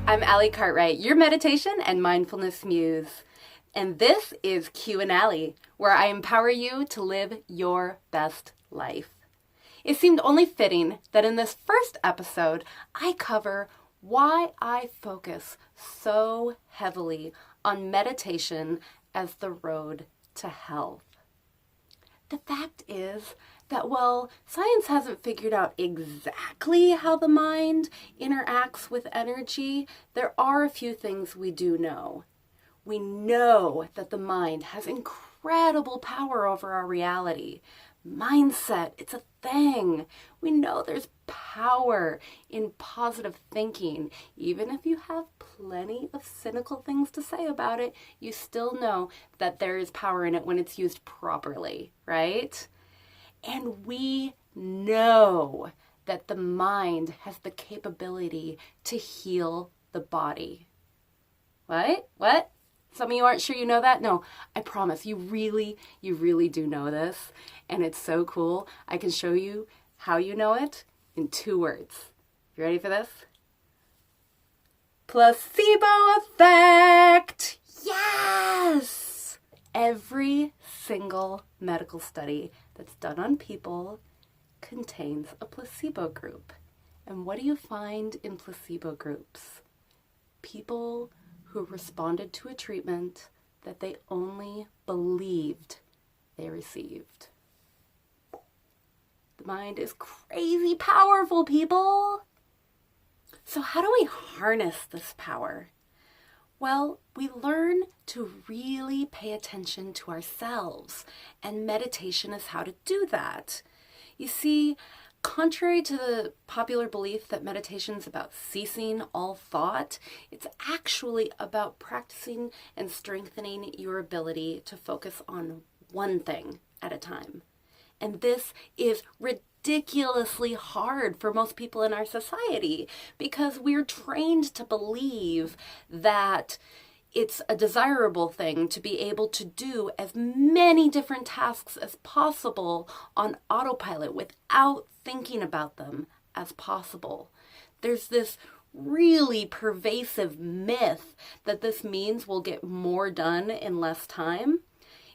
I'm Allie Cartwright, your meditation and mindfulness muse. And this is Q and Allie, where I empower you to live your best life. It seemed only fitting that in this first episode, I cover why I focus so heavily on meditation as the road to health. The fact is that while science hasn't figured out exactly how the mind interacts with energy, there are a few things we do know. We know that the mind has incredible power over our reality. Mindset, it's a thing. We know there's power in positive thinking. Even if you have plenty of cynical things to say about it, you still know that there is power in it when it's used properly, right? And we know that the mind has the capability to heal the body. What? Some of you aren't sure you know that? No, I promise, you really do know this. And it's so cool. I can show you how you know it in 2 words. You ready for this? Placebo effect! Yes! Every single medical study that's done on people contains a placebo group. And what do you find in placebo groups? People who responded to a treatment that they only believed they received. The mind is crazy powerful, people. So how do we harness this power? Well, we learn to really pay attention to ourselves, and meditation is how to do that. You see, contrary to the popular belief that meditation is about ceasing all thought, it's actually about practicing and strengthening your ability to focus on one thing at a time. And this is ridiculously hard for most people in our society because we're trained to believe that it's a desirable thing to be able to do as many different tasks as possible on autopilot without thinking about them as possible. There's this really pervasive myth that this means we'll get more done in less time.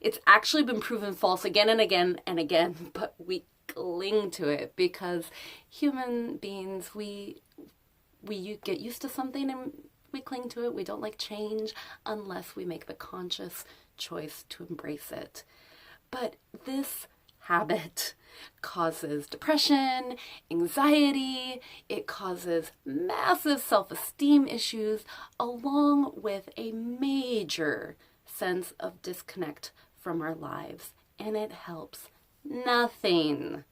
It's actually been proven false again and again and again, but we cling to it because human beings, we get used to something and we cling to it. We don't like change unless we make the conscious choice to embrace it. But this habit causes depression, anxiety, it causes massive self-esteem issues, along with a major sense of disconnect from our lives, and it helps nothing.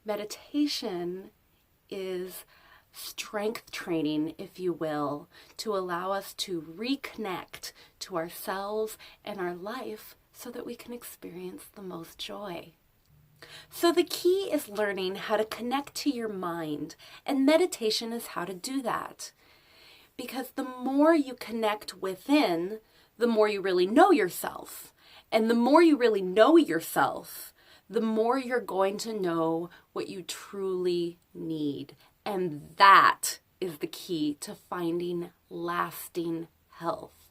Meditation is strength training, if you will, to allow us to reconnect to ourselves and our life so that we can experience the most joy. So the key is learning how to connect to your mind, and meditation is how to do that. Because the more you connect within, the more you really know yourself. And the more you really know yourself, the more you're going to know what you truly need. And that is the key to finding lasting health.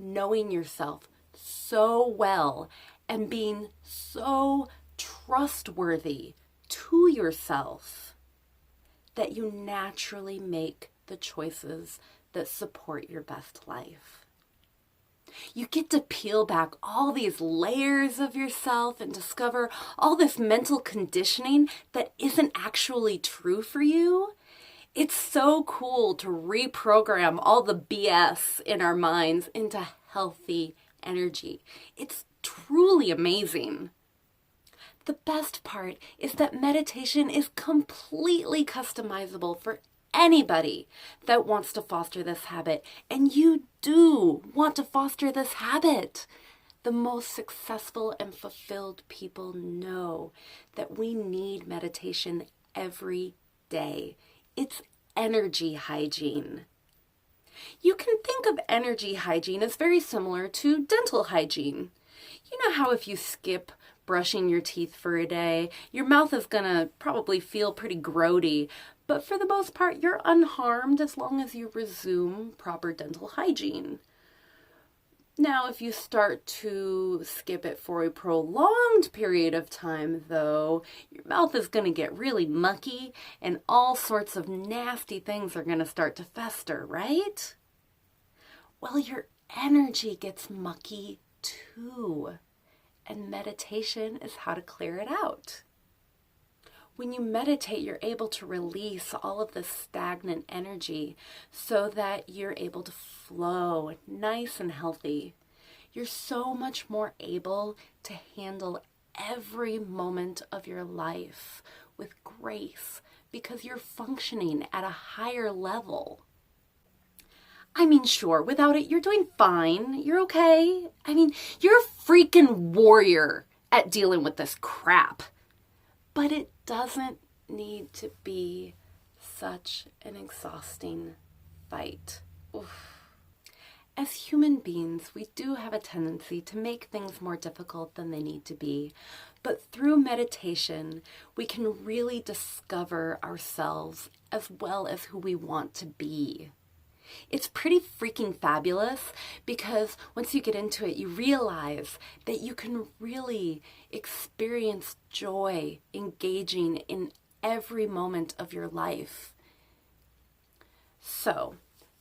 Knowing yourself so well and being so trustworthy to yourself that you naturally make the choices that support your best life. You get to peel back all these layers of yourself and discover all this mental conditioning that isn't actually true for you. It's so cool to reprogram all the BS in our minds into healthy energy. It's truly amazing. The best part is that meditation is completely customizable for anybody that wants to foster this habit, and you do want to foster this habit. The most successful and fulfilled people know that we need meditation every day. It's energy hygiene. You can think of energy hygiene as very similar to dental hygiene. You know how if you skip brushing your teeth for a day, your mouth is gonna probably feel pretty grody, but for the most part, you're unharmed as long as you resume proper dental hygiene. Now, if you start to skip it for a prolonged period of time, though, your mouth is going to get really mucky and all sorts of nasty things are going to start to fester, right? Well, your energy gets mucky too, and meditation is how to clear it out. When you meditate, you're able to release all of this stagnant energy so that you're able to flow nice and healthy. You're so much more able to handle every moment of your life with grace because you're functioning at a higher level. I mean, sure, without it, you're doing fine. You're okay. I mean, you're a freaking warrior at dealing with this crap. But it doesn't need to be such an exhausting fight. Oof. As human beings, we do have a tendency to make things more difficult than they need to be. But through meditation, we can really discover ourselves as well as who we want to be. It's pretty freaking fabulous because once you get into it, you realize that you can really experience joy engaging in every moment of your life. So,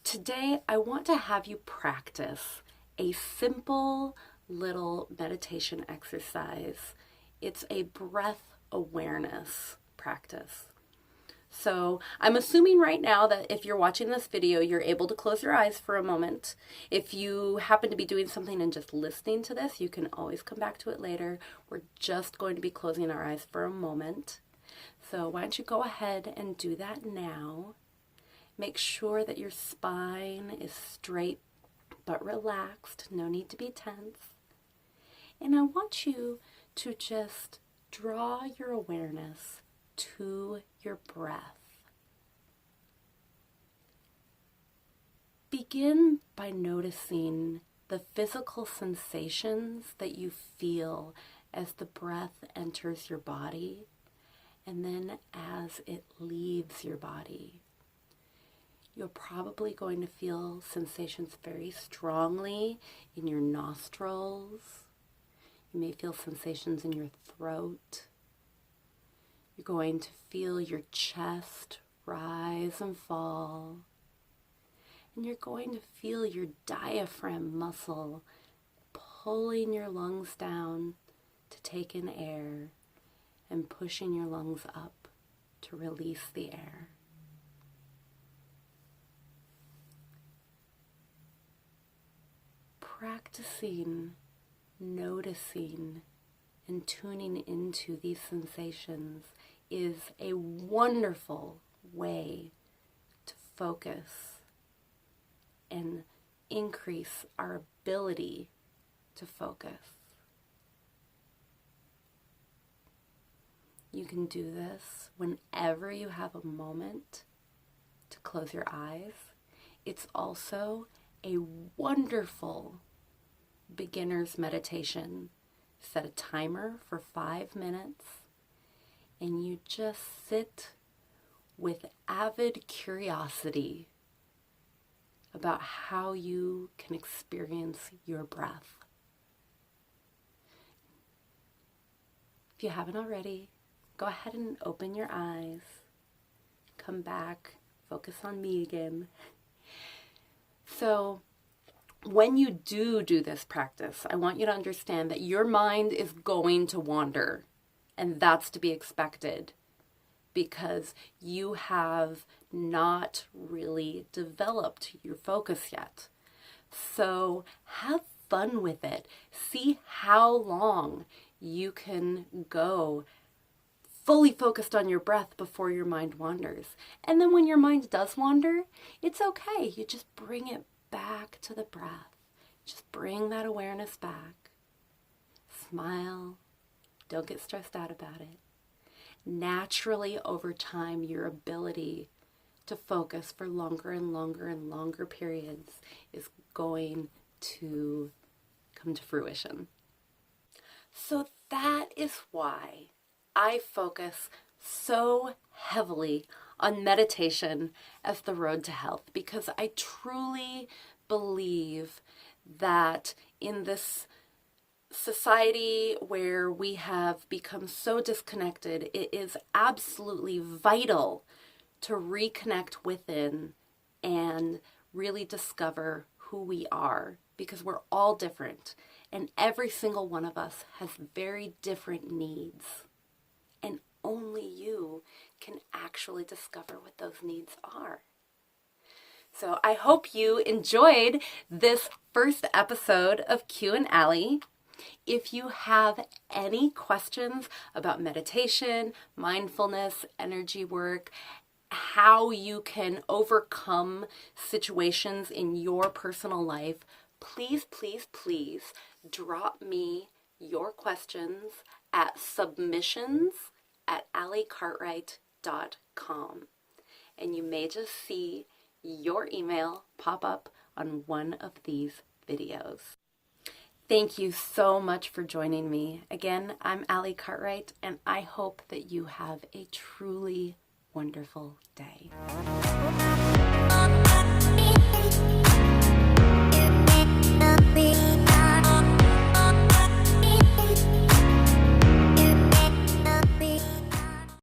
today I want to have you practice a simple little meditation exercise. It's a breath awareness practice. So I'm assuming right now that if you're watching this video, you're able to close your eyes for a moment. If you happen to be doing something and just listening to this, you can always come back to it later. We're just going to be closing our eyes for a moment. So why don't you go ahead and do that now. Make sure that your spine is straight but relaxed. No need to be tense. And I want you to just draw your awareness to your breath. Begin by noticing the physical sensations that you feel as the breath enters your body and then as it leaves your body. You're probably going to feel sensations very strongly in your nostrils. You may feel sensations in your throat. You're going to feel your chest rise and fall. And you're going to feel your diaphragm muscle pulling your lungs down to take in air and pushing your lungs up to release the air. Practicing, noticing, and tuning into these sensations is a wonderful way to focus and increase our ability to focus. You can do this whenever you have a moment to close your eyes. It's also a wonderful beginner's meditation. Set a timer for 5 minutes and you just sit with avid curiosity about how you can experience your breath. If you haven't already, go ahead and open your eyes. Come back, focus on me again. So, when you do this practice, I want you to understand that your mind is going to wander, and that's to be expected because you have not really developed your focus yet. So have fun with it. See how long you can go fully focused on your breath before your mind wanders. And then when your mind does wander, it's okay. You just bring it back to the breath. Just bring that awareness back. Smile. Don't get stressed out about it. Naturally, over time, your ability to focus for longer and longer and longer periods is going to come to fruition. So that is why I focus so heavily on meditation as the road to health, because I truly believe that in this society where we have become so disconnected, it is absolutely vital to reconnect within and really discover who we are, because we're all different and every single one of us has very different needs, and only you can actually discover what those needs are. So I hope you enjoyed this first episode of Q and Allie. If you have any questions about meditation, mindfulness, energy work, how you can overcome situations in your personal life, please, please, please drop me your questions at submissions@alliecartwright.com. And you may just see your email pop up on one of these videos. Thank you so much for joining me. Again, I'm Allie Cartwright, and I hope that you have a truly wonderful day.